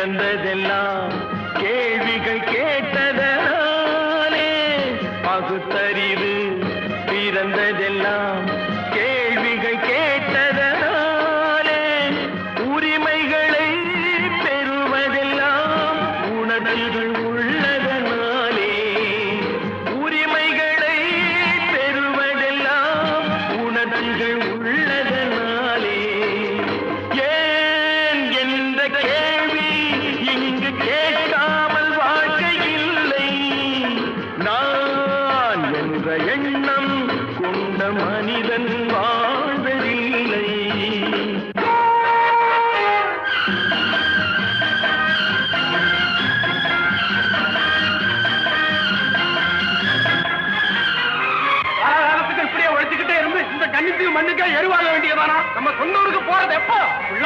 பிறந்ததெல்லாம் கேள்விகள் கேட்டதனாலே பகுத்தறிவு பிறந்ததெல்லாம் கேள்விகள் கேட்டதனாலே உரிமைகளை பெறுவதெல்லாம் உணர்வுகள் உள்ளதனாலே உரிமைகளை பெறுவதெல்லாம் உணர்வுகள் உள்ளதனாலே ஏன் என்ற கேள்வி இங்கு கேட்காமல் வாழ்க்கை இல்லை நான் என்ற எண்ணம் கொண்ட மனிதன் வாழ்வதில்லை காலத்துக்கு இப்படியே உழைச்சுக்கிட்டே இருந்து இந்த கண்ணிக்கு மண்ணுக்கே எருவாக வேண்டியதானா? நம்ம சொந்த ஊருக்கு போறது எப்போ? உள்ள